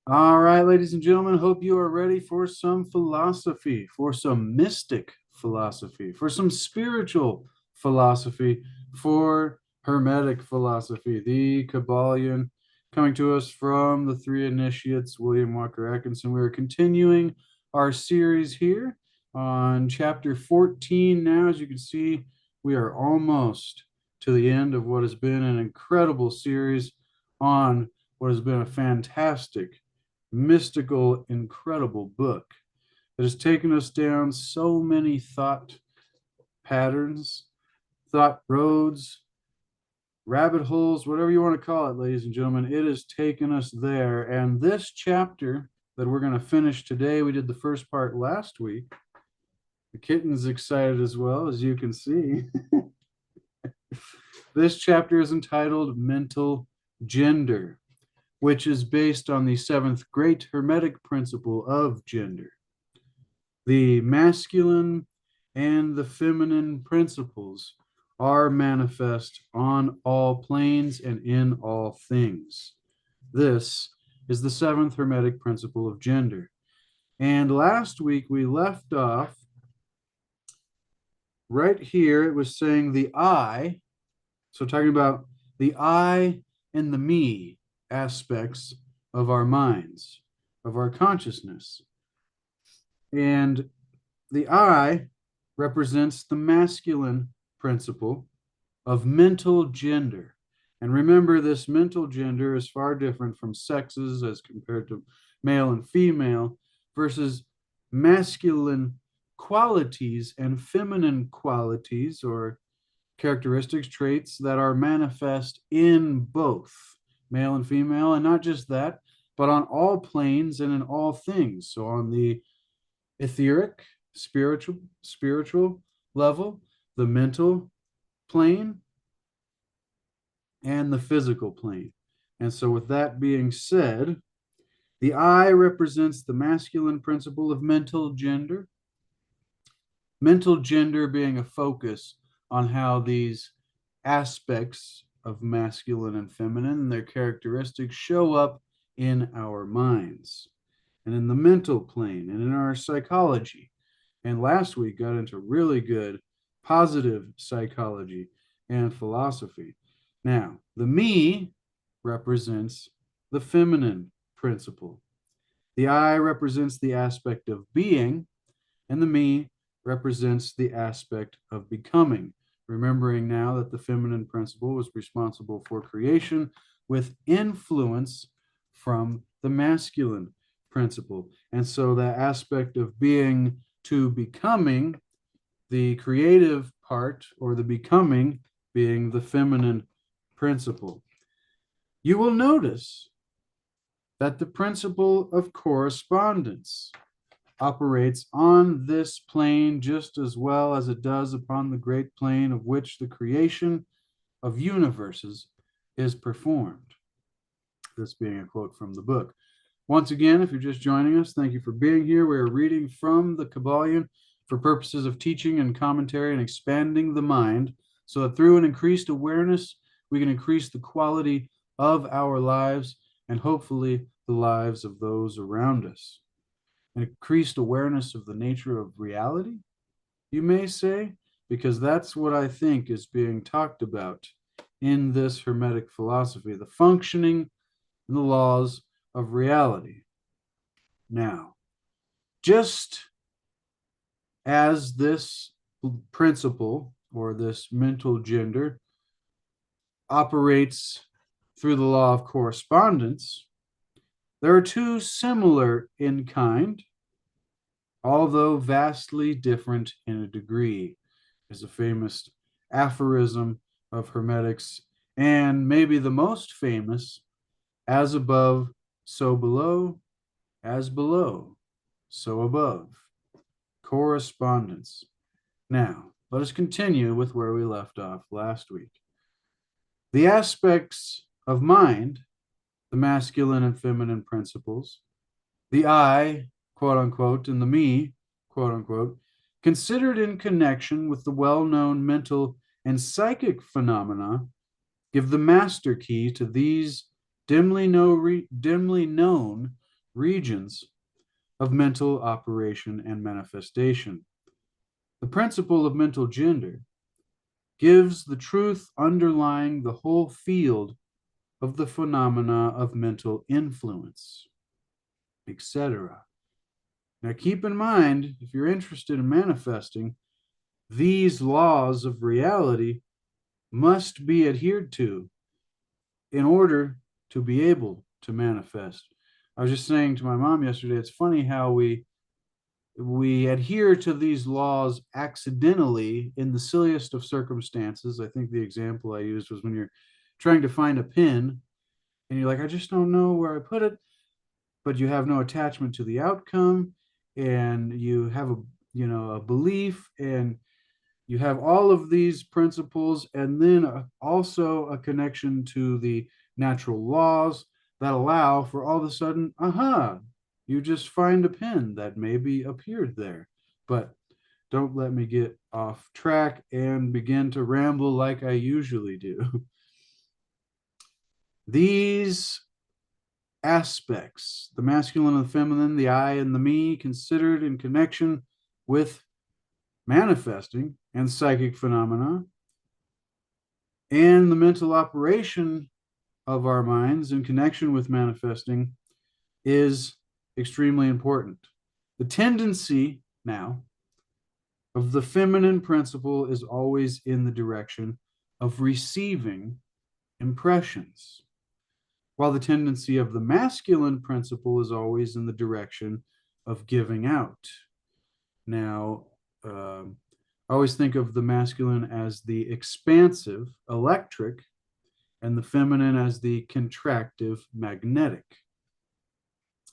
All right, ladies and gentlemen, hope you are ready for some philosophy, for some mystic philosophy, for some spiritual philosophy, for Hermetic philosophy. The Kybalion coming to us from the three initiates, William Walker Atkinson. We are continuing our series here on chapter 14 now. As you can see, we are almost to the end of what has been an incredible series on what has been a fantastic mystical, incredible book that has taken us down so many thought patterns, thought roads, rabbit holes, whatever you want to call it, ladies and gentlemen. It has taken us there. And this chapter that we're going to finish today, we did the first part last week. The kitten's excited as well, as you can see. This chapter is entitled Mental Gender, which is based on the seventh great Hermetic principle of gender. The masculine and the feminine principles are manifest on all planes and in all things. This is the seventh Hermetic principle of gender. And last week we left off right here. It was saying the I, so talking about the I and the me aspects of our minds, of our consciousness. And the I represents the masculine principle of mental gender. And remember, this mental gender is far different from sexes as compared to male and female versus masculine qualities and feminine qualities or characteristics, traits that are manifest in both male and female. And not just that, but on all planes and in all things. So on the etheric, spiritual level, the mental plane, and the physical plane. And so, with that being said, the I represents the masculine principle of mental gender being a focus on how these aspects of masculine and feminine and their characteristics show up in our minds and in the mental plane and in our psychology. And last week got into really good positive psychology and philosophy. Now, the me represents the feminine principle. The I represents the aspect of being, and the me represents the aspect of becoming. Remembering now that the feminine principle was responsible for creation with influence from the masculine principle. And so that aspect of being to becoming, the creative part or the becoming being the feminine principle. You will notice that the principle of correspondence operates on this plane just as well as it does upon the great plane of which the creation of universes is performed. This being a quote from the book. Once again, if you're just joining us, thank you for being here. We are reading from the Kybalion for purposes of teaching and commentary and expanding the mind so that through an increased awareness, we can increase the quality of our lives and hopefully the lives of those around us. An increased awareness of the nature of reality, you may say, because that's what I think is being talked about in this Hermetic philosophy, the functioning and the laws of reality. Now, just as this principle or this mental gender operates through the law of correspondence, there are two similar in kind, although vastly different in a degree. Is a famous aphorism of Hermetics, and maybe the most famous, as above, so below, as below, so above. Correspondence. Now, let us continue with where we left off last week. The aspects of mind, the masculine and feminine principles, the I, quote unquote, and the me, quote unquote, considered in connection with the well-known mental and psychic phenomena, give the master key to these dimly known regions of mental operation and manifestation. The principle of mental gender gives the truth underlying the whole field of the phenomena of mental influence, etc. Now, keep in mind, if you're interested in manifesting, these laws of reality must be adhered to in order to be able to manifest. I was just saying to my mom yesterday, it's funny how we adhere to these laws accidentally in the silliest of circumstances. I think the example I used was when you're trying to find a pin and you're like, I just don't know where I put it, but you have no attachment to the outcome, and you have a belief, and you have all of these principles, and then also a connection to the natural laws that allow for all of a sudden, you just find a pin that maybe appeared there. But don't let me get off track and begin to ramble like I usually do. These aspects, the masculine and the feminine, the I and the me, considered in connection with manifesting and psychic phenomena, and the mental operation of our minds in connection with manifesting, is extremely important. The tendency now of the feminine principle is always in the direction of receiving impressions, while the tendency of the masculine principle is always in the direction of giving out. Now, I always think of the masculine as the expansive, electric, and the feminine as the contractive, magnetic,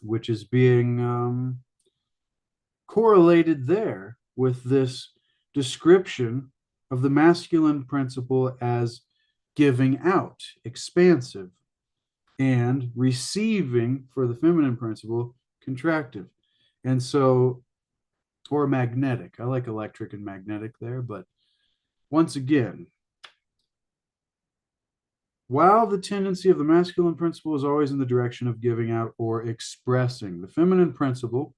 which is being correlated there with this description of the masculine principle as giving out, expansive, and receiving for the feminine principle, contractive. And so, or magnetic. I like electric and magnetic there, but once again, while the tendency of the masculine principle is always in the direction of giving out or expressing, the feminine principle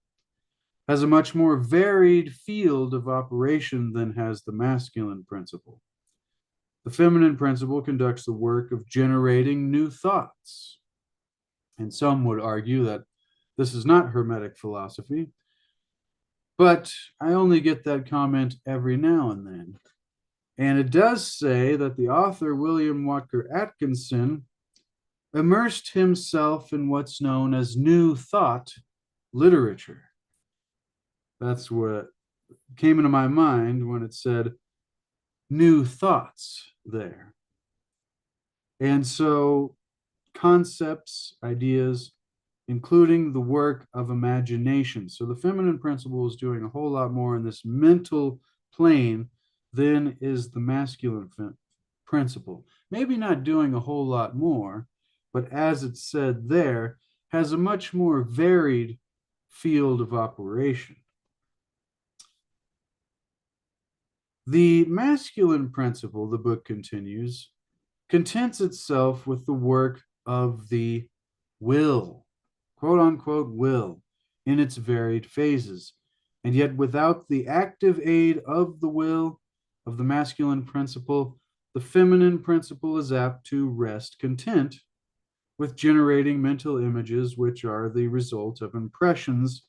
has a much more varied field of operation than has the masculine principle. The feminine principle conducts the work of generating new thoughts. And some would argue that this is not Hermetic philosophy, but I only get that comment every now and then. And it does say that the author, William Walker Atkinson, immersed himself in what's known as New Thought literature. That's what came into my mind when it said new thoughts there. And so concepts, ideas, including the work of imagination. So the feminine principle is doing a whole lot more in this mental plane than is the masculine principle. Maybe not doing a whole lot more, but as it's said there, has a much more varied field of operation. The masculine principle, the book continues, contents itself with the work of the will, quote unquote will, in its varied phases. And yet without the active aid of the will of the masculine principle, the feminine principle is apt to rest content with generating mental images which are the result of impressions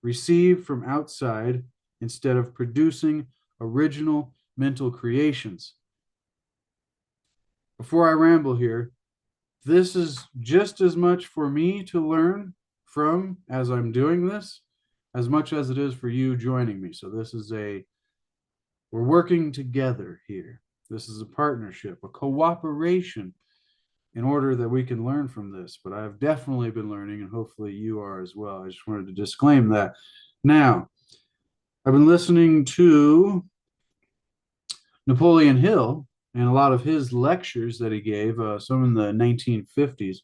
received from outside instead of producing original mental creations. Before I ramble here, this is just as much for me to learn from as I'm doing this, as much as it is for you joining me. So this is we're working together here. This is a partnership, a cooperation in order that we can learn from this. But I've definitely been learning, and hopefully you are as well. I just wanted to disclaim that. Now, I've been listening to Napoleon Hill and a lot of his lectures that he gave, some in the 1950s.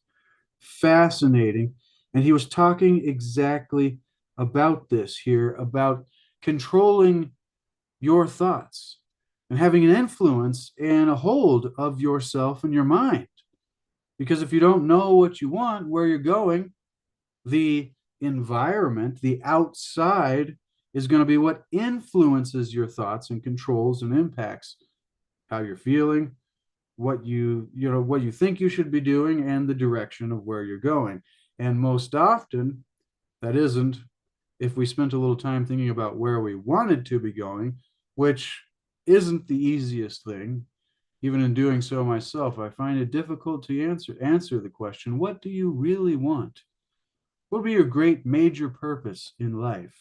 Fascinating. And he was talking exactly about this here, about controlling your thoughts and having an influence and a hold of yourself and your mind. Because if you don't know what you want, where you're going, The environment, the outside, is going to be what influences your thoughts and controls and impacts how you're feeling, what you think you should be doing, and the direction of where you're going. And most often, that isn't if we spent a little time thinking about where we wanted to be going, which isn't the easiest thing. Even in doing so myself, I find it difficult to answer the question, what do you really want? What would be your great major purpose in life?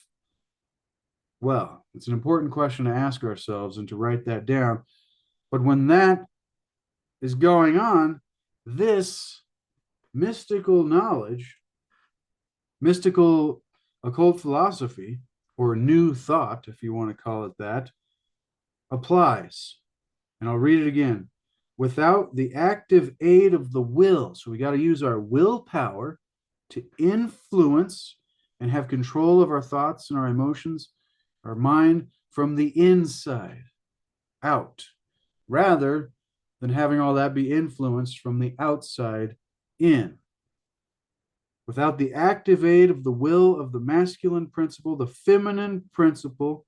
Well, it's an important question to ask ourselves and to write that down. But when that is going on, this mystical knowledge, mystical occult philosophy, or new thought, if you want to call it that, applies. And I'll read it again. Without the active aid of the will, so we got to use our willpower to influence and have control of our thoughts and our emotions, our mind from the inside out, rather than having all that be influenced from the outside in. Without the active aid of the will of the masculine principle, the feminine principle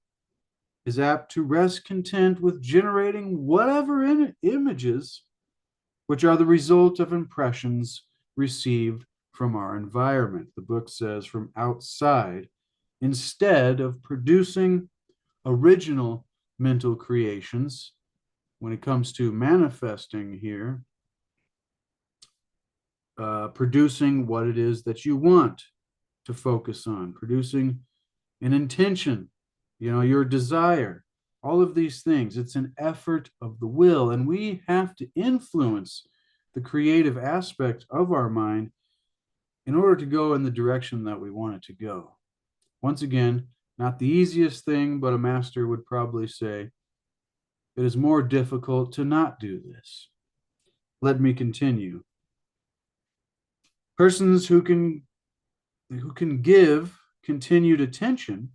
is apt to rest content with generating whatever images which are the result of impressions received from our environment. The book says from outside, instead of producing original mental creations. When it comes to manifesting here, producing what it is that you want to focus on, producing an intention, your desire, all of these things. It's an effort of the will, and we have to influence the creative aspect of our mind in order to go in the direction that we want it to go. Once again, not the easiest thing, but a master would probably say it is more difficult to not do this. Let me continue. Persons who can give continued attention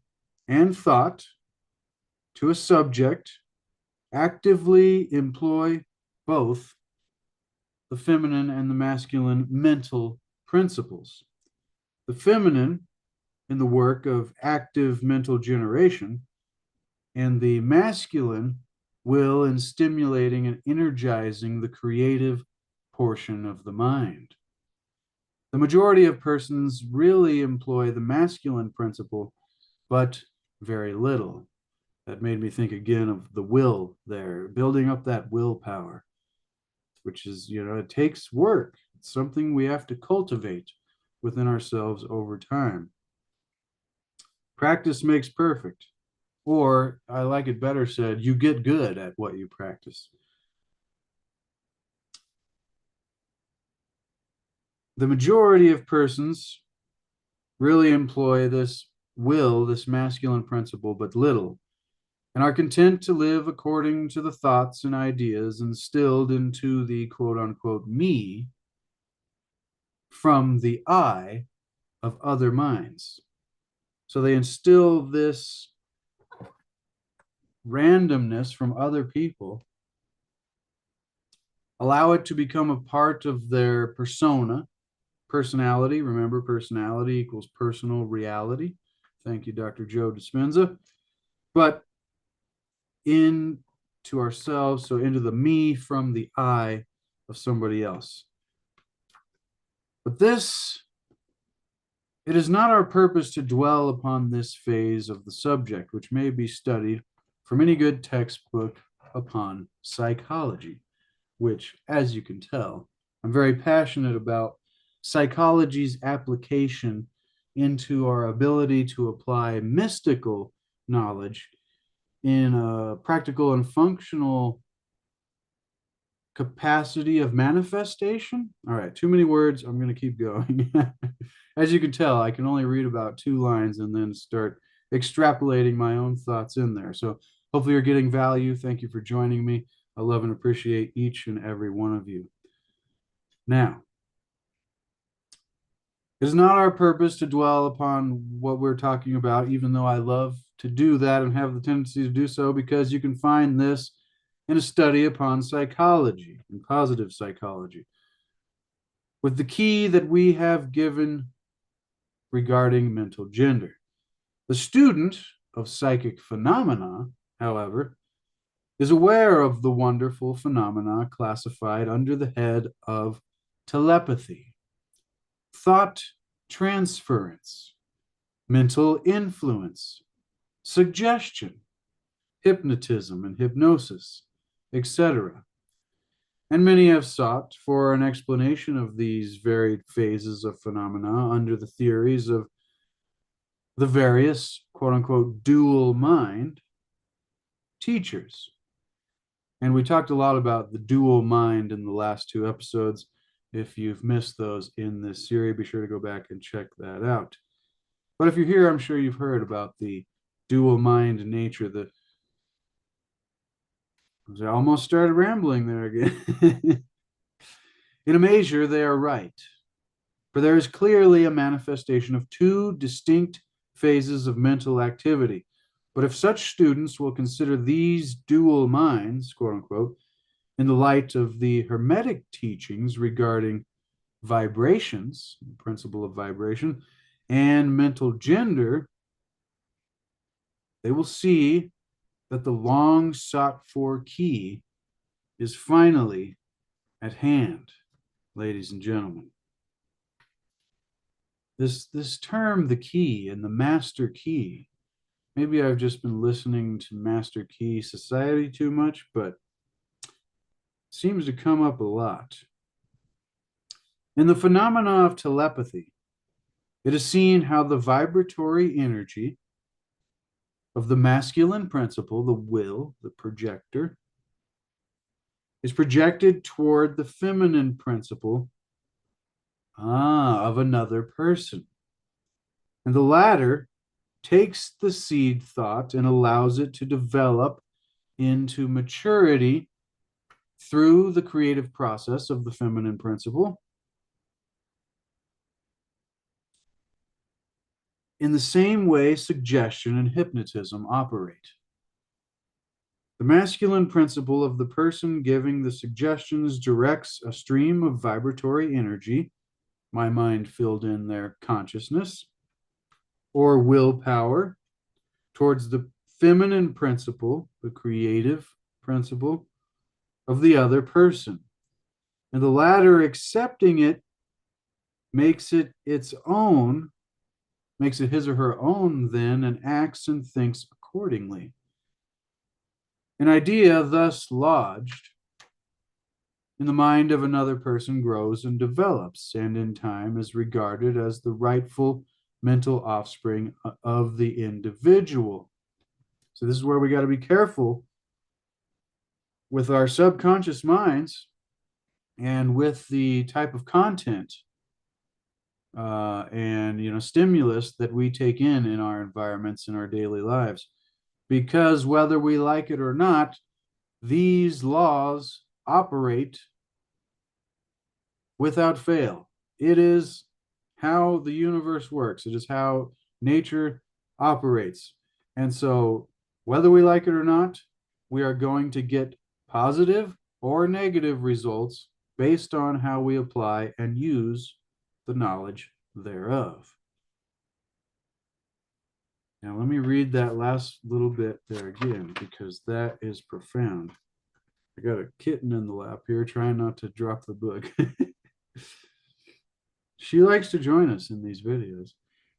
and thought to a subject actively employ both the feminine and the masculine mental principles. The feminine in the work of active mental generation, and the masculine will in stimulating and energizing the creative portion of the mind. The majority of persons really employ the masculine principle, but very little. That made me think again of the will there, building up that willpower, which is, it takes work. It's something we have to cultivate within ourselves over time. Practice makes perfect, or I like it better said, you get good at what you practice. The majority of persons really employ this will, this masculine principle, but little, and are content to live according to the thoughts and ideas instilled into the quote unquote me from the I of other minds. So they instill this randomness from other people, allow it to become a part of their personality. Remember, personality equals personal reality. Thank you, Dr. Joe Dispenza. But into ourselves, so into the me from the I of somebody else. But it is not our purpose to dwell upon this phase of the subject, which may be studied from any good textbook upon psychology, which, as you can tell, I'm very passionate about psychology's application into our ability to apply mystical knowledge in a practical and functional capacity of manifestation. All right, too many words. I'm going to keep going. As you can tell, I can only read about 2 lines and then start extrapolating my own thoughts in there. So hopefully you're getting value. Thank you for joining me. I love and appreciate each and every one of you. Now, it is not our purpose to dwell upon what we're talking about, even though I love to do that and have the tendency to do so, because you can find this in a study upon psychology and positive psychology. With the key that we have given regarding mental gender. The student of psychic phenomena, however, is aware of the wonderful phenomena classified under the head of telepathy, thought transference, mental influence, suggestion, hypnotism and hypnosis, etc. And many have sought for an explanation of these varied phases of phenomena under the theories of the various quote unquote dual mind teachers. And we talked a lot about the dual mind in the last two episodes. If you've missed those in this series, be sure to go back and check that out. But if you're here, I'm sure you've heard about the dual mind nature. I almost started rambling there again. In a measure, they are right. For there is clearly a manifestation of two distinct phases of mental activity. But if such students will consider these dual minds, quote unquote, in the light of the Hermetic teachings regarding vibrations, the principle of vibration, and mental gender, they will see that the long sought for key is finally at hand, ladies and gentlemen. This term, the key and the master key, maybe I've just been listening to Master Key Society too much, but it seems to come up a lot. In the phenomena of telepathy, it is seen how the vibratory energy of the masculine principle, the will, the projector, is projected toward the feminine principle of another person. And the latter takes the seed thought and allows it to develop into maturity through the creative process of the feminine principle. In the same way, suggestion and hypnotism operate. The masculine principle of the person giving the suggestions directs a stream of vibratory energy, my mind filled in their consciousness, or willpower, towards the feminine principle, the creative principle of the other person. And the latter, accepting it, makes it its own, makes it his or her own then, and acts and thinks accordingly. An idea thus lodged in the mind of another person grows and develops, and in time is regarded as the rightful mental offspring of the individual. So this is where we got to be careful with our subconscious minds and with the type of content and stimulus that we take in our environments in our daily lives, because whether we like it or not, these laws operate without fail. It is how the universe works. It is how nature operates. And so whether we like it or not, we are going to get positive or negative results based on how we apply and use the knowledge thereof. Now, let me read that last little bit there again, because that is profound. I got a kitten in the lap here, trying not to drop the book. She likes to join us in these videos.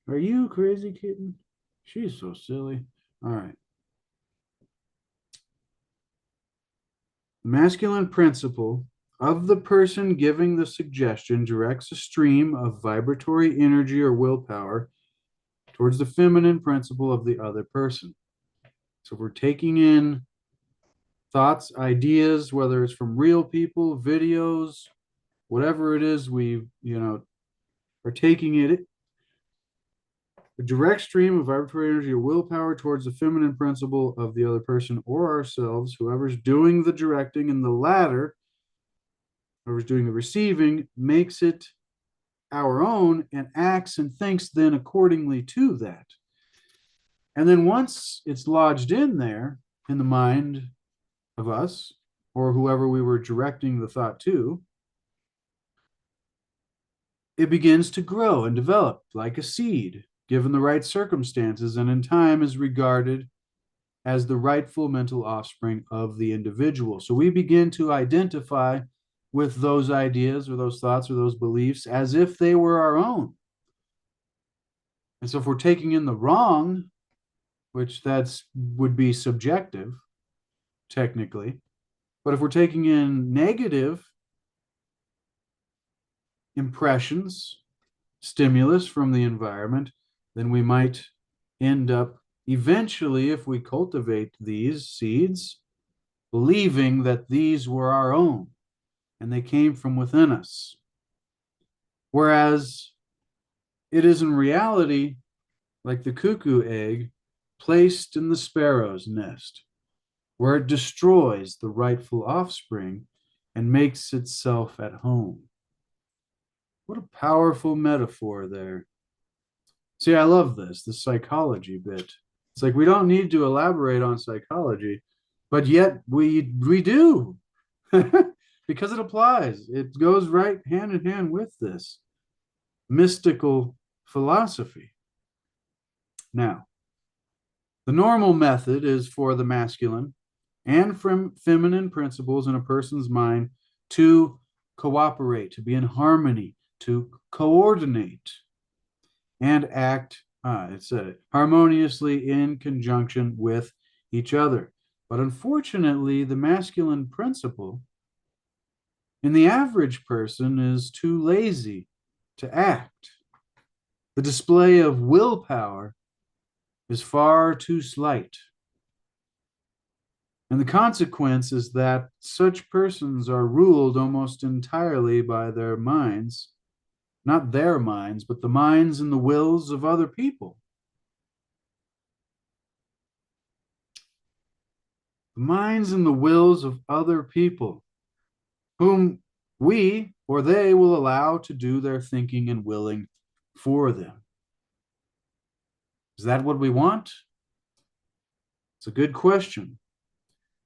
Are you crazy, kitten? She's so silly. All right. The masculine principle of the person giving the suggestion directs a stream of vibratory energy or willpower towards the feminine principle of the other person. So we're taking in thoughts, ideas, whether it's from real people, videos, whatever it is, we are taking it, a direct stream of vibratory energy or willpower towards the feminine principle of the other person or ourselves, whoever's doing the directing, and the latter, whoever's doing the receiving, makes it our own and acts and thinks then accordingly to that. And then once it's lodged in there in the mind of us or whoever we were directing the thought to, it begins to grow and develop like a seed, given the right circumstances, and in time is regarded as the rightful mental offspring of the individual. So we begin to identify with those ideas or those thoughts or those beliefs as if they were our own. And so if we're taking in the wrong, which that's would be subjective, technically, but if we're taking in negative impressions, stimulus from the environment, then we might end up eventually, if we cultivate these seeds, believing that these were our own and they came from within us. Whereas it is in reality like the cuckoo egg placed in the sparrow's nest, where it destroys the rightful offspring and makes itself at home. What a powerful metaphor there. See, I love this, the psychology bit. It's like we don't need to elaborate on psychology, but yet we do. Because it applies. It goes right hand in hand with this mystical philosophy. Now, the normal method is for the masculine and from feminine principles in a person's mind to cooperate, to be in harmony, to coordinate, and act, it said it, harmoniously in conjunction with each other. But unfortunately, the masculine principle in the average person is too lazy to act. The display of willpower is far too slight. And the consequence is that such persons are ruled almost entirely by their minds, not their minds, but the minds and the wills of other people. The minds and the wills of other people, whom we or they will allow to do their thinking and willing for them. Is that what we want? It's a good question.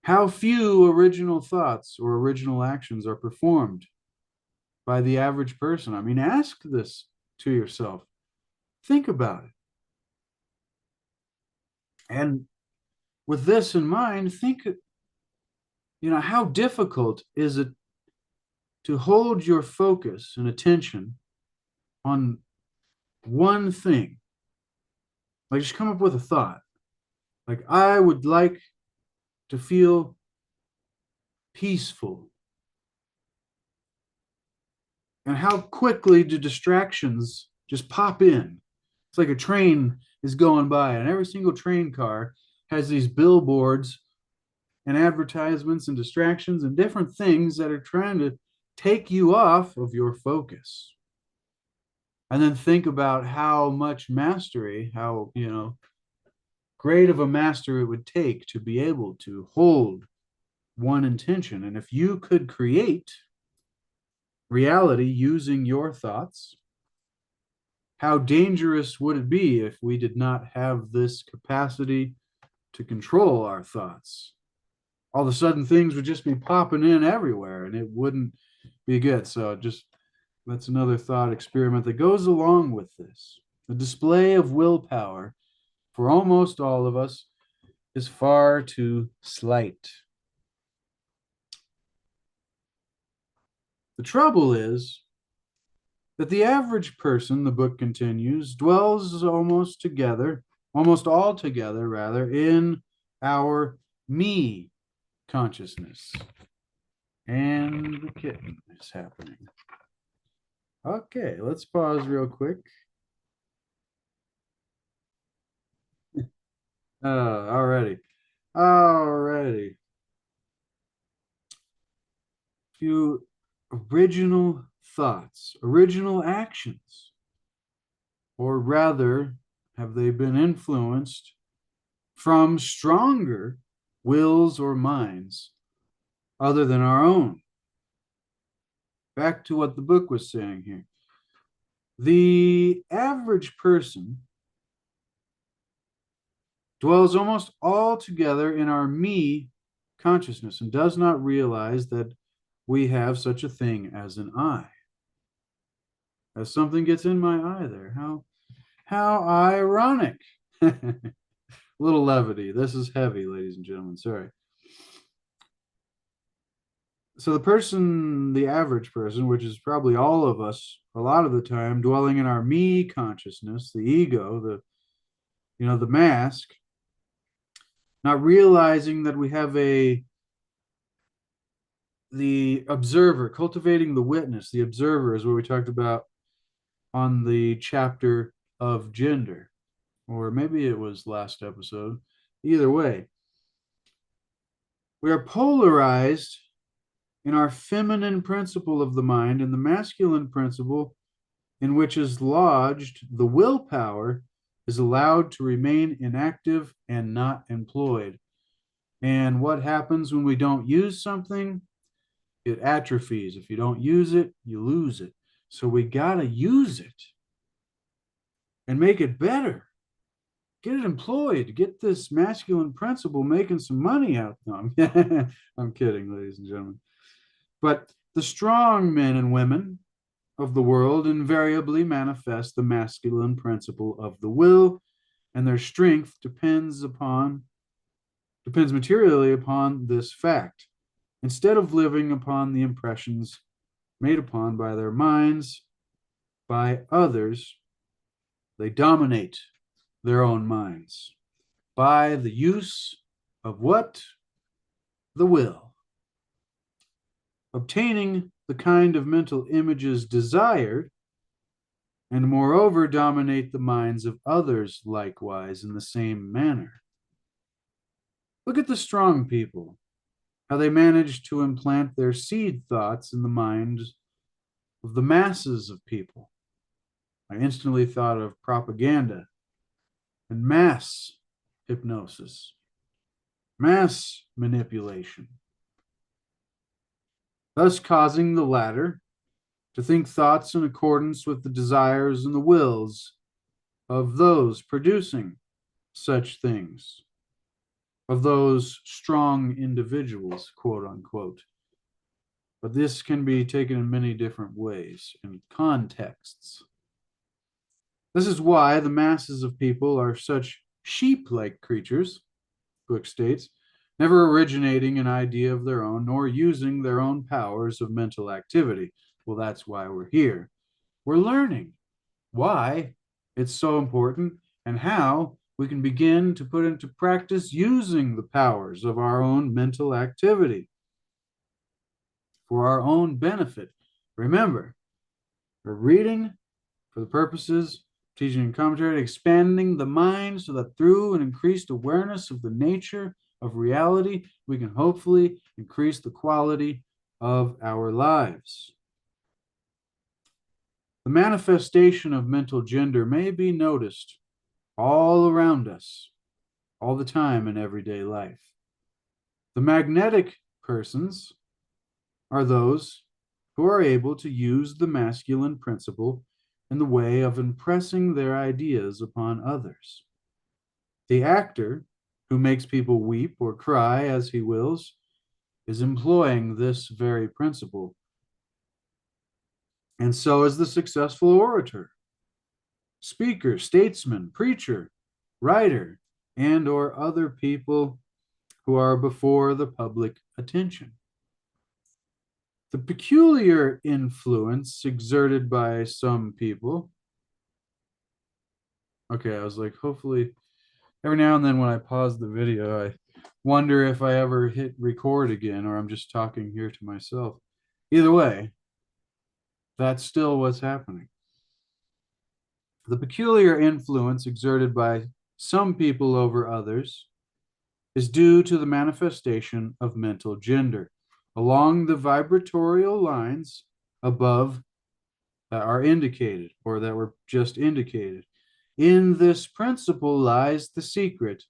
How few original thoughts or original actions are performed by the average person? I mean, ask this to yourself. Think about it. And with this in mind, think, how difficult is it to hold your focus and attention on one thing? Like, just come up with a thought. Like, I would like to feel peaceful. And how quickly do distractions just pop in? It's like a train is going by, and every single train car has these billboards and advertisements and distractions and different things that are trying to take you off of your focus. And then think about how much mastery, how, great of a master it would take to be able to hold one intention. And if you could create reality using your thoughts, how dangerous would it be if we did not have this capacity to control our thoughts? All of a sudden, things would just be popping in everywhere, and it wouldn't be good. So that's another thought experiment that goes along with this. The display of willpower for almost all of us is far too slight. The trouble is that the average person, the book continues, dwells almost all together, rather, in our me consciousness. And the kitten is happening. Okay, let's pause real quick. Alrighty. Few original thoughts, original actions, or rather, have they been influenced from stronger wills or minds other than our own? Back to what the book was saying here. The average person dwells almost altogether in our me consciousness and does not realize that we have such a thing as an I. As something gets in my eye there. How ironic. Little levity. This is heavy, ladies and gentlemen. Sorry. So the person, the average person, which is probably all of us, a lot of the time, dwelling in our me consciousness, the ego, the mask, not realizing that we have the observer, cultivating the witness. The observer is what we talked about on the chapter of gender, or maybe it was last episode. Either way, we are polarized in our feminine principle of the mind and the masculine principle in which is lodged the willpower is allowed to remain inactive and not employed. And what happens when we don't use something? It atrophies. If you don't use it, you lose it. So we got to use it and make it better. Get it employed. Get this masculine principle making some money out. No, I'm kidding, ladies and gentlemen. But the strong men and women of the world invariably manifest the masculine principle of the will, and their strength depends materially upon this fact. Instead of living upon the impressions made upon by their minds by others, they dominate their own minds by the use of what? The will. Obtaining the kind of mental images desired, and moreover dominate the minds of others likewise in the same manner. Look at the strong people, how they manage to implant their seed thoughts in the minds of the masses of people. I instantly thought of propaganda and mass hypnosis, mass manipulation, thus causing the latter to think thoughts in accordance with the desires and the wills of those producing such things, of those strong individuals, quote unquote. But this can be taken in many different ways and contexts. This is why the masses of people are such sheep-like creatures, book states, never originating an idea of their own, nor using their own powers of mental activity. Well, that's why we're here. We're learning why it's so important and how we can begin to put into practice using the powers of our own mental activity for our own benefit. Remember, we're reading for the purposes teaching and commentary, expanding the mind so that through an increased awareness of the nature of reality, we can hopefully increase the quality of our lives. The manifestation of mental gender may be noticed all around us, all the time in everyday life. The magnetic persons are those who are able to use the masculine principle in the way of impressing their ideas upon others. The actor, who makes people weep or cry as he wills, is employing this very principle. And so is the successful orator, speaker, statesman, preacher, writer, and or other people who are before the public attention. The peculiar influence exerted by some people. Okay, I was like, hopefully, every now and then when I pause the video, I wonder if I ever hit record again or I'm just talking here to myself. Either way, that's still what's happening. The peculiar influence exerted by some people over others is due to the manifestation of mental gender along the vibratorial lines above that are indicated or that were just indicated. In this principle lies the secret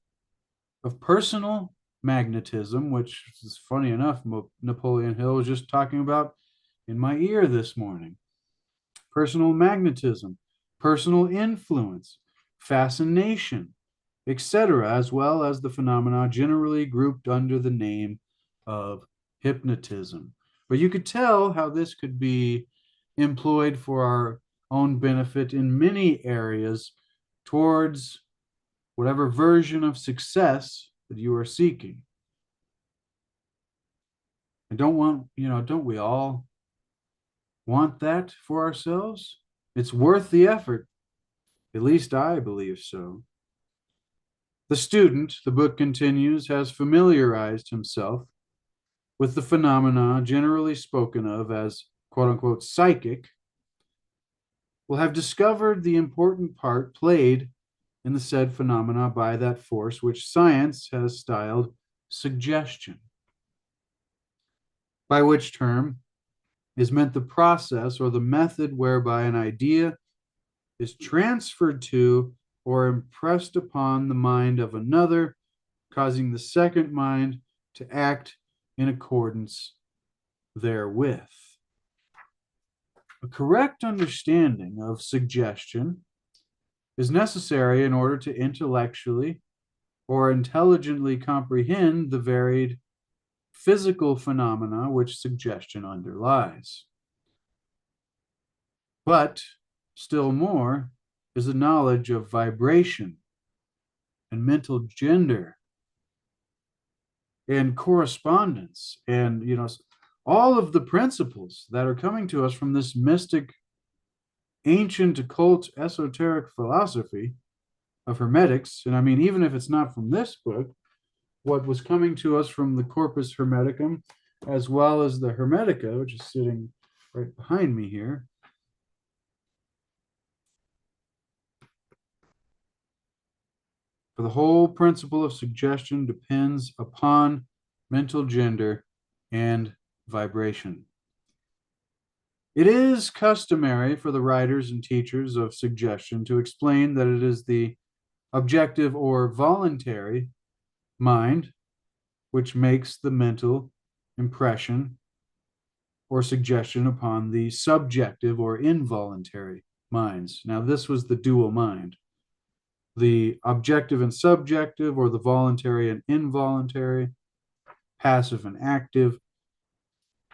of personal magnetism, which is funny enough, Napoleon Hill was just talking about in my ear this morning. Personal magnetism, personal influence, fascination, etc., as well as the phenomena generally grouped under the name of hypnotism. But you could tell how this could be employed for our own benefit in many areas towards whatever version of success that you are seeking. And don't we all want that for ourselves? It's worth the effort. At least I believe so. The student, the book continues, has familiarized himself with the phenomena generally spoken of as quote unquote psychic, will have discovered the important part played in the said phenomena by that force which science has styled suggestion, by which term is meant the process or the method whereby an idea is transferred to or impressed upon the mind of another, causing the second mind to act in accordance therewith. A correct understanding of suggestion is necessary in order to intellectually or intelligently comprehend the varied physical phenomena which suggestion underlies. But still more is a knowledge of vibration and mental gender and correspondence and all of the principles that are coming to us from this mystic ancient occult esoteric philosophy of hermetics. And I mean, even if it's not from this book, what was coming to us from the Corpus Hermeticum, as well as the Hermetica, which is sitting right behind me here. For the whole principle of suggestion depends upon mental gender and vibration. It is customary for the writers and teachers of suggestion to explain that it is the objective or voluntary mind which makes the mental impression or suggestion upon the subjective or involuntary minds. Now, this was the dual mind. The objective and subjective, or the voluntary and involuntary, passive and active.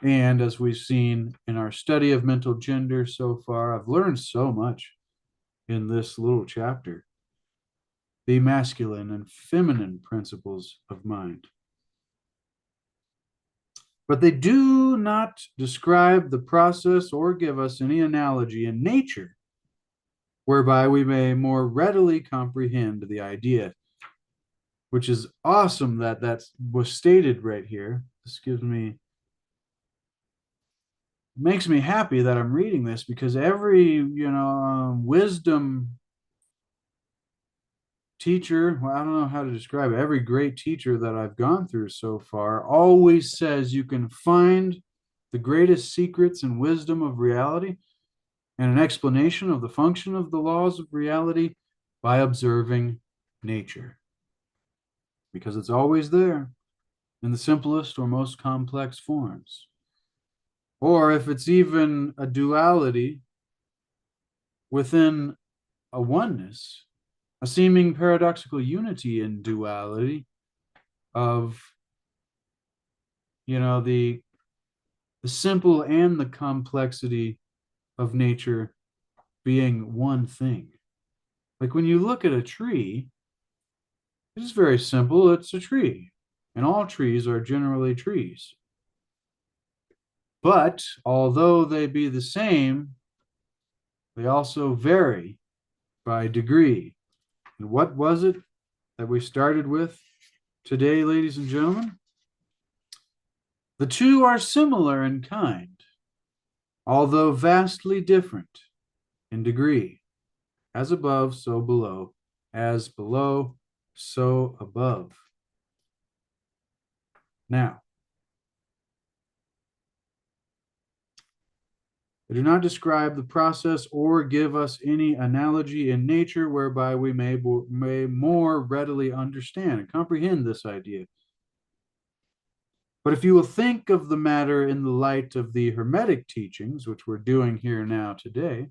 And as we've seen in our study of mental gender so far, I've learned so much in this little chapter. The masculine and feminine principles of mind. But they do not describe the process or give us any analogy in nature whereby we may more readily comprehend the idea, which is awesome that was stated right here. This makes me happy that I'm reading this, because every wisdom teacher, well, I don't know how to describe it, every great teacher that I've gone through so far always says you can find the greatest secrets and wisdom of reality and an explanation of the function of the laws of reality by observing nature, because it's always there in the simplest or most complex forms. Or if it's even a duality within a oneness, a seeming paradoxical unity in duality of the simple and the complexity of nature being one thing. Like when you look at a tree, it's very simple. It's a tree, and all trees are generally trees. But although they be the same, they also vary by degree. And what was it that we started with today, ladies and gentlemen? The two are similar in kind, although vastly different in degree. As above, so below. As below, so above. Now, they do not describe the process or give us any analogy in nature whereby we may more readily understand and comprehend this idea. But if you will think of the matter in the light of the Hermetic teachings, which we're doing here now today,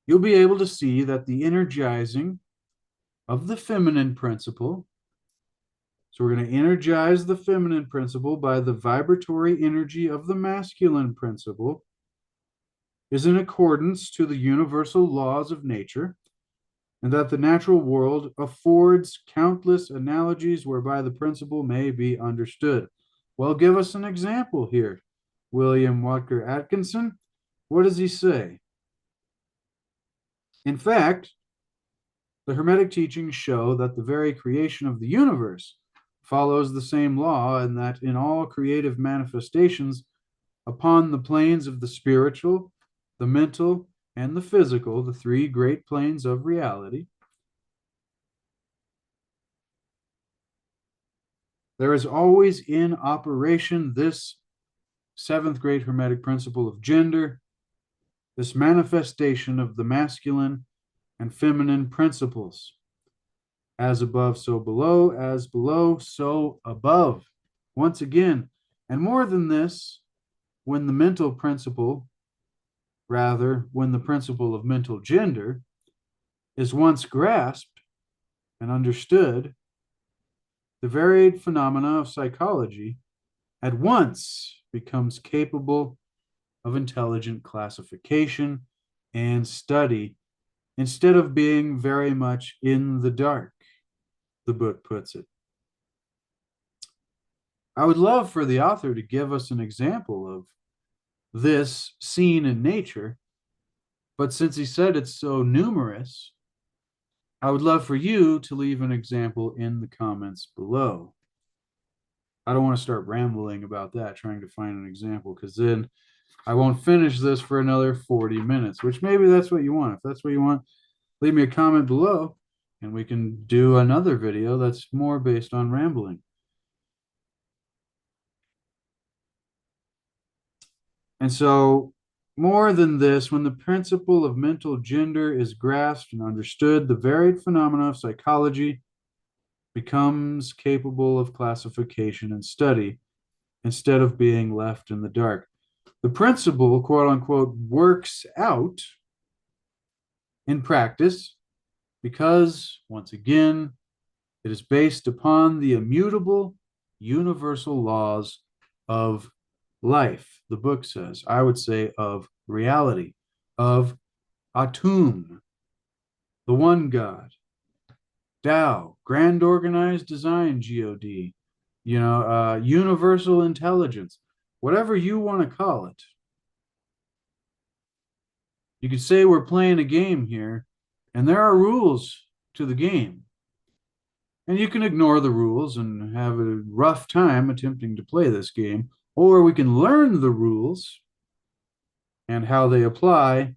you'll be able to see that the energizing of the feminine principle, so we're going to energize the feminine principle by the vibratory energy of the masculine principle, is in accordance to the universal laws of nature, and that the natural world affords countless analogies whereby the principle may be understood. Well, give us an example here, William Walker Atkinson. What does he say? In fact, the Hermetic teachings show that the very creation of the universe follows the same law, and that in all creative manifestations upon the planes of the spiritual, the mental, and the physical, the three great planes of reality, there is always in operation this seventh great Hermetic principle of gender, this manifestation of the masculine and feminine principles. As above, so below, as below, so above. Once again, and more than this, when the mental principle, rather, when the principle of mental gender is once grasped and understood, the varied phenomena of psychology at once becomes capable of intelligent classification and study instead of being very much in the dark, the book puts it. I would love for the author to give us an example of this seen in nature, but since he said it's so numerous, I would love for you to leave an example in the comments below. I don't want to start rambling about that, trying to find an example, because then I won't finish this for another 40 minutes, which maybe that's what you want. If that's what you want, leave me a comment below and we can do another video that's more based on rambling. And so, more than this, when the principle of mental gender is grasped and understood, the varied phenomena of psychology becomes capable of classification and study instead of being left in the dark. The principle, quote unquote, works out in practice because, once again, it is based upon the immutable universal laws of life, the book says. I would say of reality, of Atum, the one God, Tao, grand organized design, God, universal intelligence, whatever you want to call it. You could say we're playing a game here, and there are rules to the game. And you can ignore the rules and have a rough time attempting to play this game, or we can learn the rules and how they apply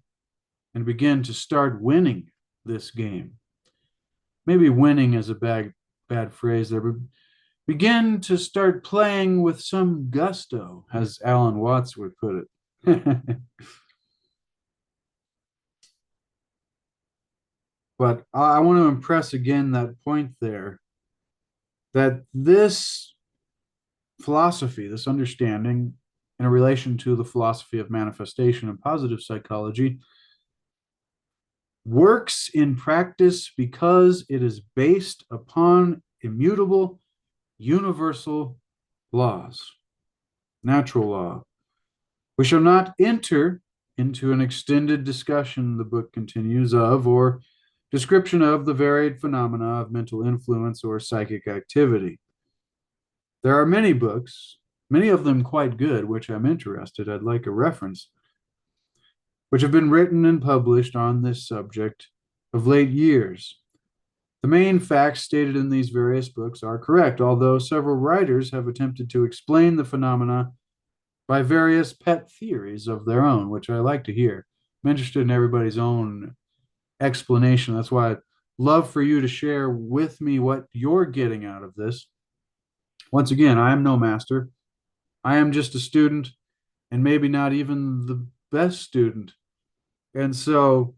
and begin to start winning this game. Maybe winning is a bad phrase there, but begin to start playing with some gusto, as Alan Watts would put it. But I want to impress again that point there, that this philosophy, this understanding in relation to the philosophy of manifestation and positive psychology, works in practice because it is based upon immutable, universal laws, natural law. We shall not enter into an extended discussion, the book continues, of or description of the varied phenomena of mental influence or psychic activity. There are many books, many of them quite good, which I'm interested. I'd like a reference, which have been written and published on this subject of late years. The main facts stated in these various books are correct, although several writers have attempted to explain the phenomena by various pet theories of their own, which I like to hear. I'm interested in everybody's own explanation. That's why I'd love for you to share with me what you're getting out of this. Once again, I am no master. I am just a student, and maybe not even the best student. And so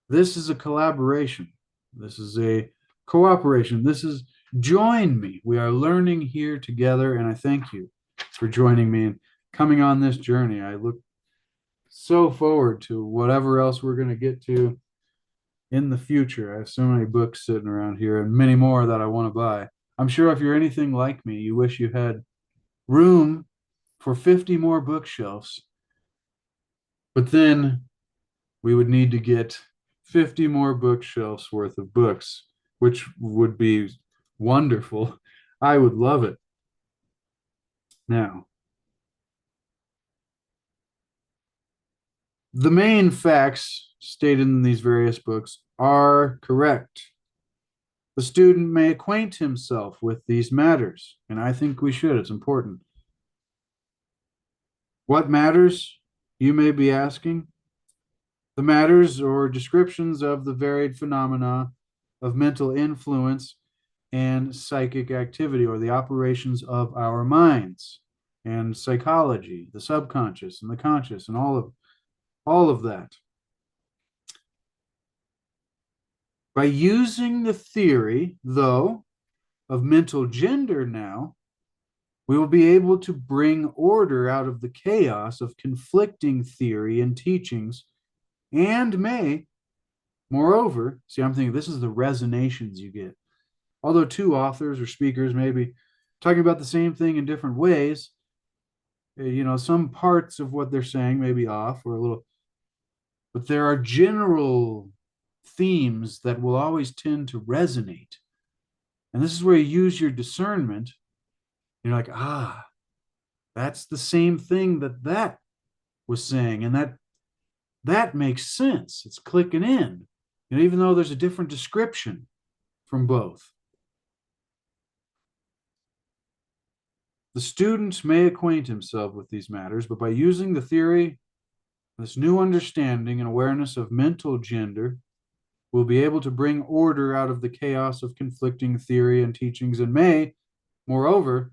this is a collaboration. This is a cooperation. This is join me. We are learning here together, and I thank you for joining me and coming on this journey. I look so forward to whatever else we're going to get to in the future. I have so many books sitting around here and many more that I want to buy. I'm sure if you're anything like me, you wish you had room for 50 more bookshelves. But then we would need to get 50 more bookshelves worth of books, which would be wonderful. I would love it. Now, the main facts stated in these various books are correct. The student may acquaint himself with these matters, and I think we should. It's important. What matters, you may be asking? The matters or descriptions of the varied phenomena of mental influence and psychic activity, or the operations of our minds and psychology, the subconscious and the conscious, and all of that. By using the theory, though, of mental gender now, we will be able to bring order out of the chaos of conflicting theory and teachings, and may, moreover, see, I'm thinking this is the resonations you get. Although two authors or speakers may be talking about the same thing in different ways, some parts of what they're saying may be off or a little, but there are general themes that will always tend to resonate. And this is where you use your discernment. You're like, that's the same thing that was saying, and that makes sense. It's clicking in, even though there's a different description from both. The student may acquaint himself with these matters, but by using the theory, this new understanding and awareness of mental gender, we'll be able to bring order out of the chaos of conflicting theory and teachings, and may, moreover,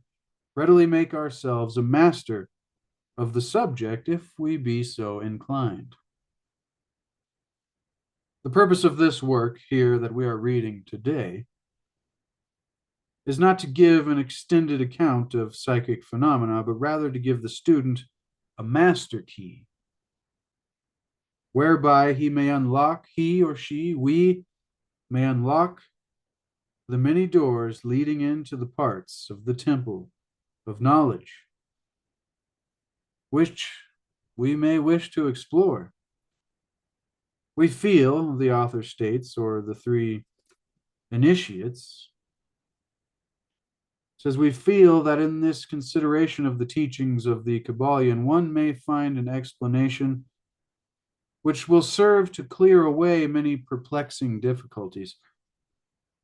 readily make ourselves a master of the subject if we be so inclined. The purpose of this work here that we are reading today is not to give an extended account of psychic phenomena, but rather to give the student a master key, whereby he or we may unlock the many doors leading into the parts of the temple of knowledge, which we may wish to explore. We feel, the author states, or the three initiates, says, we feel that in this consideration of the teachings of the Kybalion, one may find an explanation which will serve to clear away many perplexing difficulties.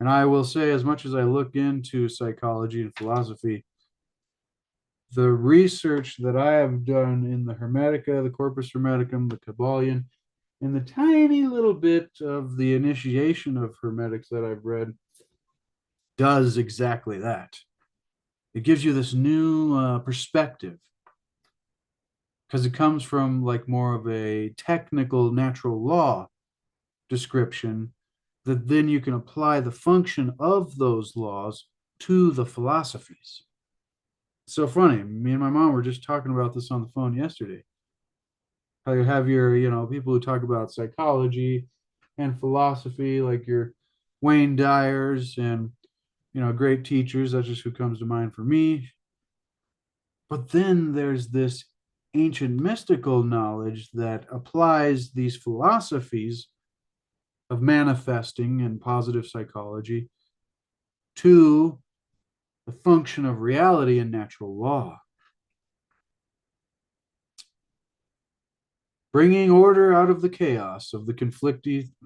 And I will say, as much as I look into psychology and philosophy, the research that I have done in the Hermetica, the Corpus Hermeticum, the Kybalion, and the tiny little bit of the initiation of Hermetics that I've read does exactly that. It gives you this new perspective, because it comes from like more of a technical natural law description that then you can apply the function of those laws to the philosophies. It's so funny. Me and my mom were just talking about this on the phone yesterday. How you have your, people who talk about psychology and philosophy, like your Wayne Dyers and, great teachers. That's just who comes to mind for me. But then there's this ancient mystical knowledge that applies these philosophies of manifesting and positive psychology to the function of reality and natural law. Bringing order out of the chaos of the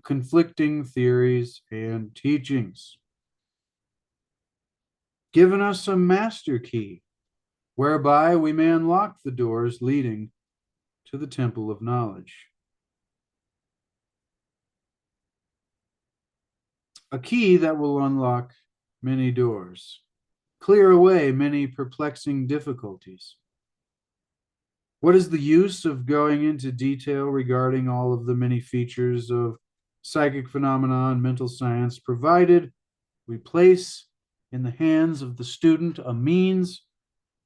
conflicting theories and teachings. Given us a master key, whereby we may unlock the doors leading to the temple of knowledge. A key that will unlock many doors, clear away many perplexing difficulties. What is the use of going into detail regarding all of the many features of psychic phenomena and mental science, provided we place in the hands of the student a means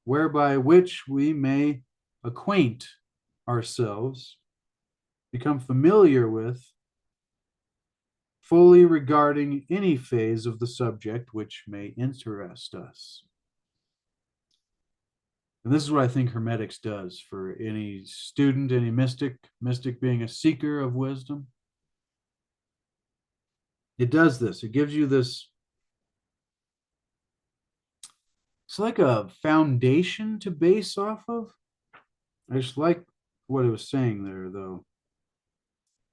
whereby which we may acquaint ourselves, become familiar with, fully regarding any phase of the subject which may interest us. And this is what I think Hermetics does for any student, any mystic being a seeker of wisdom. It does this. It gives you this, it's like a foundation to base off of. I just like what it was saying there, though.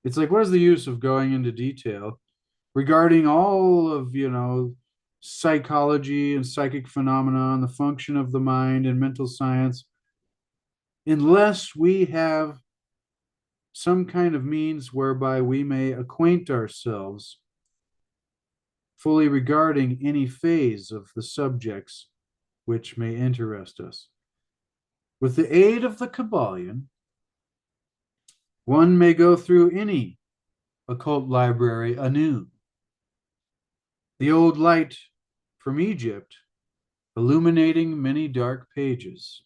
It's like, what is the use of going into detail regarding all of, psychology and psychic phenomena and the function of the mind and mental science, unless we have some kind of means whereby we may acquaint ourselves fully regarding any phase of the subjects which may interest us. With the aid of the Kybalion, one may go through any occult library anew. The old light from Egypt, illuminating many dark pages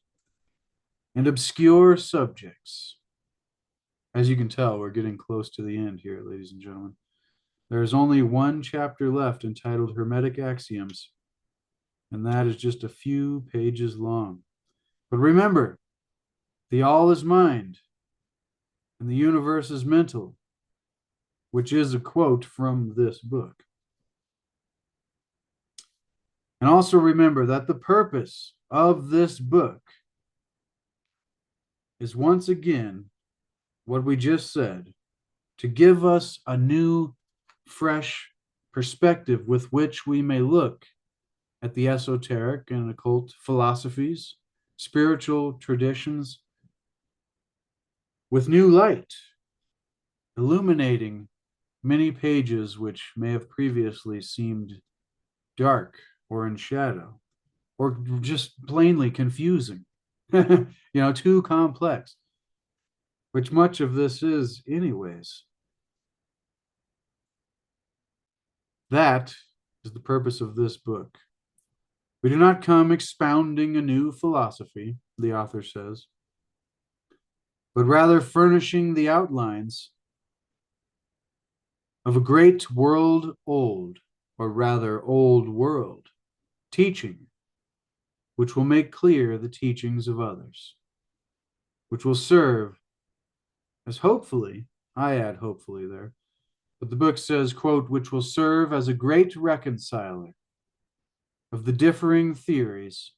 and obscure subjects. As you can tell, we're getting close to the end here, ladies and gentlemen. There is only one chapter left entitled Hermetic Axioms, and that is just a few pages long. But remember, the all is mind, and the universe is mental, which is a quote from this book. And also remember that the purpose of this book is once again what we just said, to give us a new, fresh perspective with which we may look at the esoteric and occult philosophies, spiritual traditions, with new light, illuminating many pages which may have previously seemed dark or in shadow, or just plainly confusing, too complex, which much of this is anyways. That is the purpose of this book. We do not come expounding a new philosophy, the author says, but rather furnishing the outlines of a great world old, or rather old world, teaching, which will make clear the teachings of others, which will serve as hopefully, I add hopefully there, but the book says, quote, which will serve as a great reconciler of the differing theories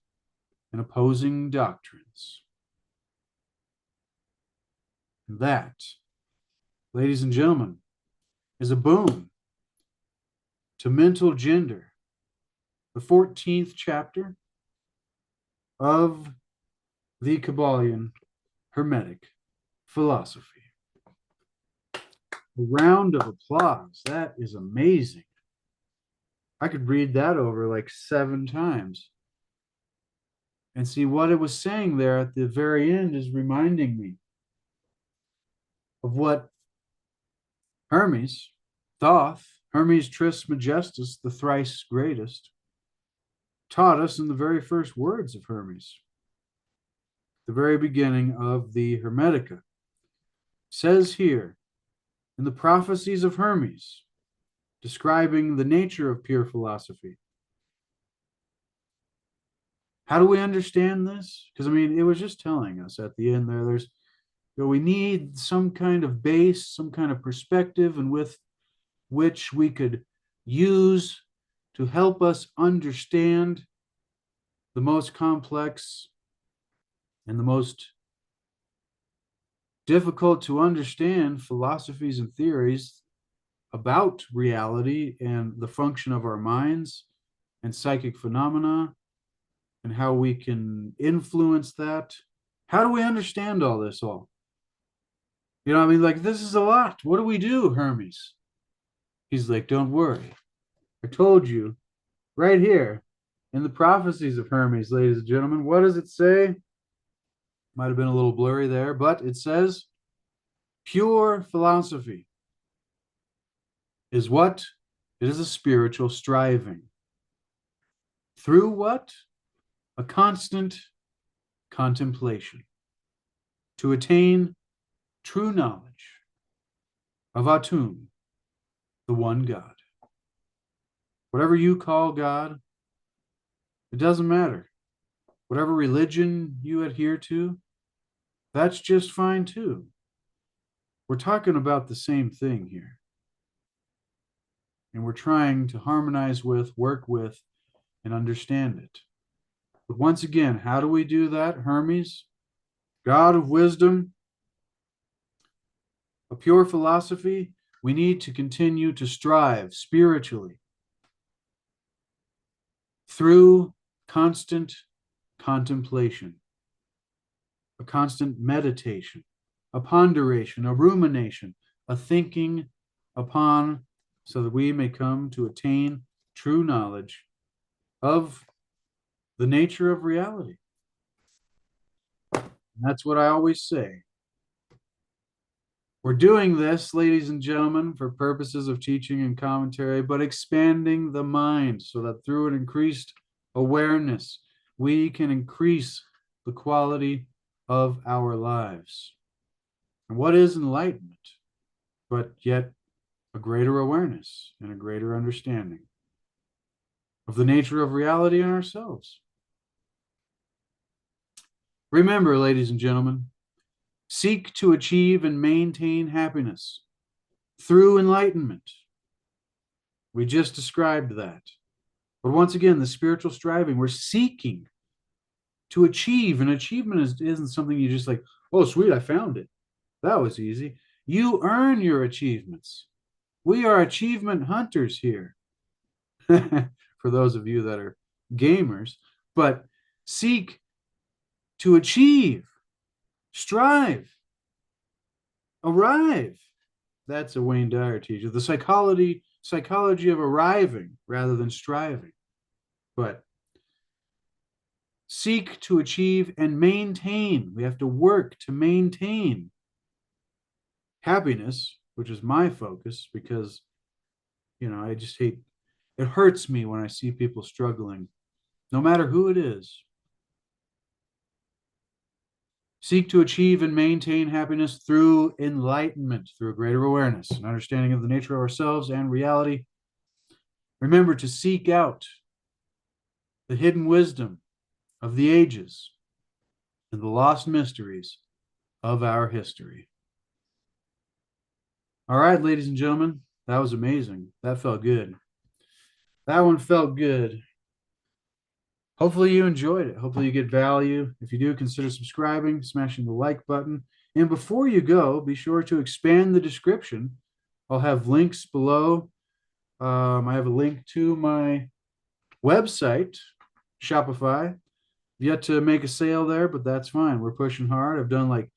and opposing doctrines. And that, ladies and gentlemen, is a boon to mental gender, the 14th chapter of the Kybalion Hermetic Philosophy. A round of applause. That is amazing. I could read that over like 7 times. And see, what it was saying there at the very end is reminding me of what Hermes, Thoth, Hermes Trismegistus, the thrice greatest, taught us in the very first words of Hermes, the very beginning of the Hermetica. Says here, in the prophecies of Hermes, describing the nature of pure philosophy. How do we understand this? Because, it was just telling us at the end there, we need some kind of base, some kind of perspective, and with which we could use to help us understand the most complex and the most difficult to understand philosophies and theories about reality and the function of our minds and psychic phenomena and how we can influence that. How do we understand all this all? This is a lot. What do we do, Hermes? He's like, don't worry. I told you right here in the prophecies of Hermes, ladies and gentlemen. What does it say? Might have been a little blurry there, but it says, pure philosophy is what? It is a spiritual striving. Through what? A constant contemplation to attain true knowledge of Atum, the one God. Whatever you call God, it doesn't matter. whatever religion you adhere to, that's just fine too. We're talking about the same thing here. And we're trying to harmonize with, work with, and understand it. But once again, how do we do that? Hermes, God of wisdom, a pure philosophy, we need to continue to strive spiritually through constant contemplation, a constant meditation, a ponderation, a rumination, a thinking upon, so that we may come to attain true knowledge of the nature of reality. And that's what I always say. We're doing this, ladies and gentlemen, for purposes of teaching and commentary, but expanding the mind so that through an increased awareness, we can increase the quality of our lives. And what is enlightenment? But yet a greater awareness and a greater understanding of the nature of reality in ourselves. Remember, ladies and gentlemen, seek to achieve and maintain happiness through enlightenment. We just described that. But once again, the spiritual striving, we're seeking to achieve. And achievement isn't something you just like, oh, sweet, I found it. That was easy. You earn your achievements. We are achievement hunters here. For those of you that are gamers, but seek to achieve, strive, arrive. That's a Wayne Dyer teacher. The psychology of arriving rather than striving. But seek to achieve and maintain. We have to work to maintain happiness, which is my focus, because I just hate, it hurts me when I see people struggling, no matter who it is. Seek to achieve and maintain happiness through enlightenment, through a greater awareness and understanding of the nature of ourselves and reality. Remember to seek out the hidden wisdom of the ages and the lost mysteries of our history. All right, ladies and gentlemen, that was amazing. That felt good. That one felt good. Hopefully you enjoyed it. Hopefully you get value. If you do, consider subscribing, smashing the like button. And before you go, be sure to expand the description. I'll have links below. I have a link to my website, Shopify. Yet to make a sale there, but that's fine. We're pushing hard. I've done like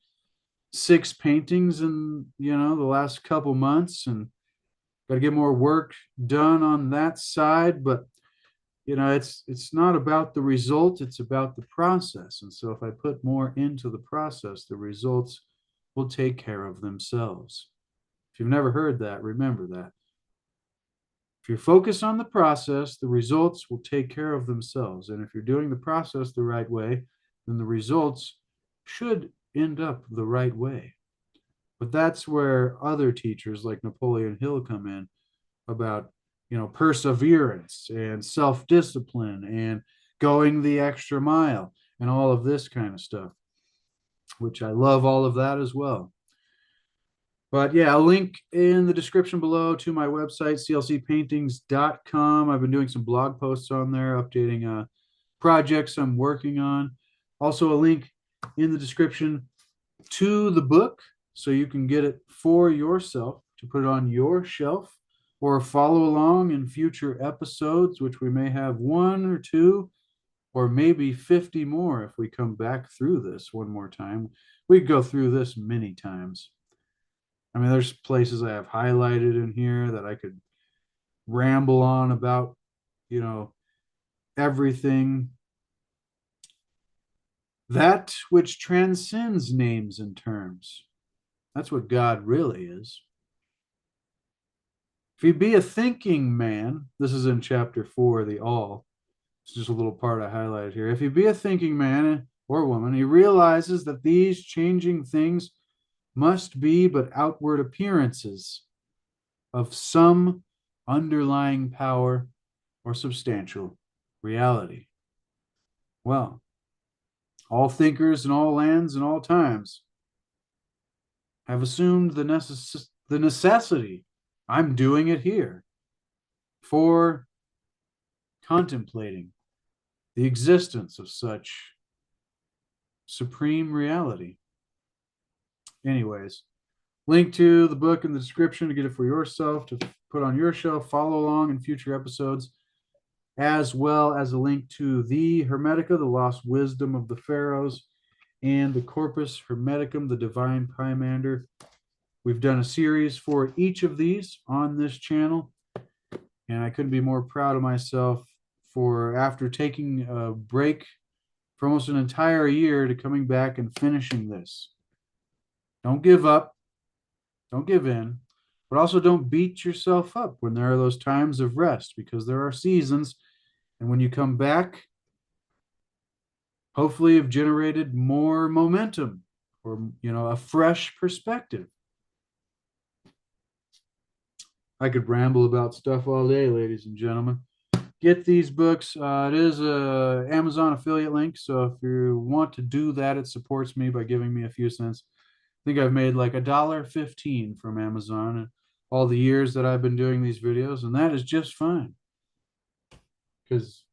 6 paintings in the last couple months, and got to get more work done on that side. But it's not about the result, it's about the process. And so if I put more into the process, the results will take care of themselves. If you've never heard that, remember that. If you're focused on the process, the results will take care of themselves. And if you're doing the process the right way, then the results should end up the right way. But that's where other teachers like Napoleon Hill come in, about perseverance and self-discipline and going the extra mile and all of this kind of stuff, which I love all of that as well. But yeah, a link in the description below to my website, clcpaintings.com. I've been doing some blog posts on there, updating projects I'm working on. Also a link in the description to the book, so you can get it for yourself to put it on your shelf, or follow along in future episodes, which we may have 1 or 2 or maybe 50 more if we come back through this one more time. We could go through this many times. I mean, there's places I have highlighted in here that I could ramble on about, everything. That which transcends names and terms. That's what God really is. If he be a thinking man, this is in chapter 4, the all. It's just a little part I highlighted here. If he be a thinking man or woman, he realizes that these changing things must be but outward appearances of some underlying power or substantial reality. Well, All thinkers in all lands and all times have assumed the necessity. I'm doing it here for contemplating the existence of such supreme reality. Anyways, link to the book in the description to get it for yourself, to put on your shelf, follow along in future episodes, as well as a link to the Hermetica, the Lost Wisdom of the Pharaohs, and the Corpus Hermeticum, the Divine Pymander. We've done a series for each of these on this channel, and I couldn't be more proud of myself for, after taking a break for almost an entire year, to coming back and finishing this. Don't give up. Don't give in. But also don't beat yourself up when there are those times of rest, because there are seasons. And when you come back, hopefully you've generated more momentum, or, a fresh perspective. I could ramble about stuff all day, ladies and gentlemen. Get these books. It is a Amazon affiliate link, so if you want to do that, it supports me by giving me a few cents. I think I've made like $1.15 from Amazon and all the years that I've been doing these videos, and that is just fine. Because,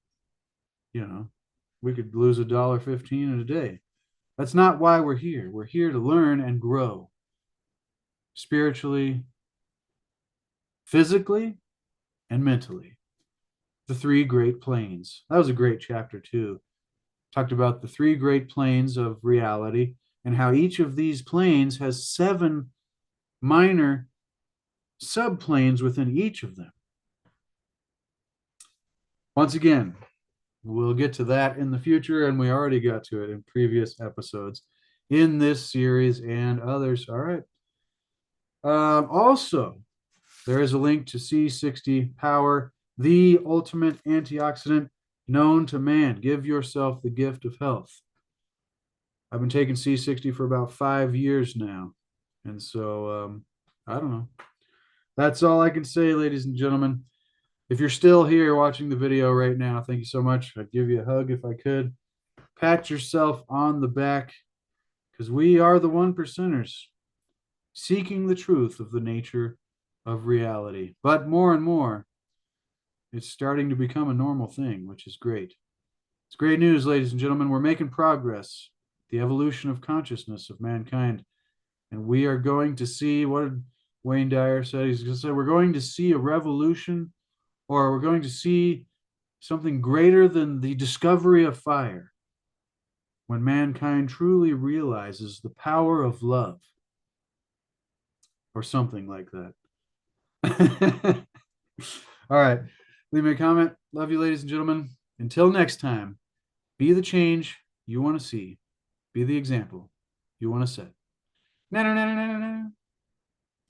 we could lose $1.15 in a day. That's not why we're here. We're here to learn and grow spiritually, physically, and mentally. The three great planes. That was a great chapter too. Talked about the three great planes of reality and how each of these planes has 7 minor subplanes within each of them. Once again, we'll get to that in the future, and we already got to it in previous episodes in this series and others. All right. Also, there is a link to C60 Power, the ultimate antioxidant known to man. Give yourself the gift of health. I've been taking C60 for about 5 years now. And so, I don't know. That's all I can say, ladies and gentlemen. If you're still here watching the video right now, thank you so much. I'd give you a hug if I could. Pat yourself on the back, because we are the 1%ers seeking the truth of the nature of reality. But more and more, it's starting to become a normal thing, which is great. It's great news, ladies and gentlemen. We're making progress. The evolution of consciousness of mankind. And we are going to see, what did Wayne Dyer say? He's going to say, we're going to see a revolution, or we're going to see something greater than the discovery of fire, when mankind truly realizes the power of love, or something like that. All right. Leave me a comment. Love you, ladies and gentlemen. Until next time, be the change you want to see. Be the example you want to set. No, no, no, no, no, no.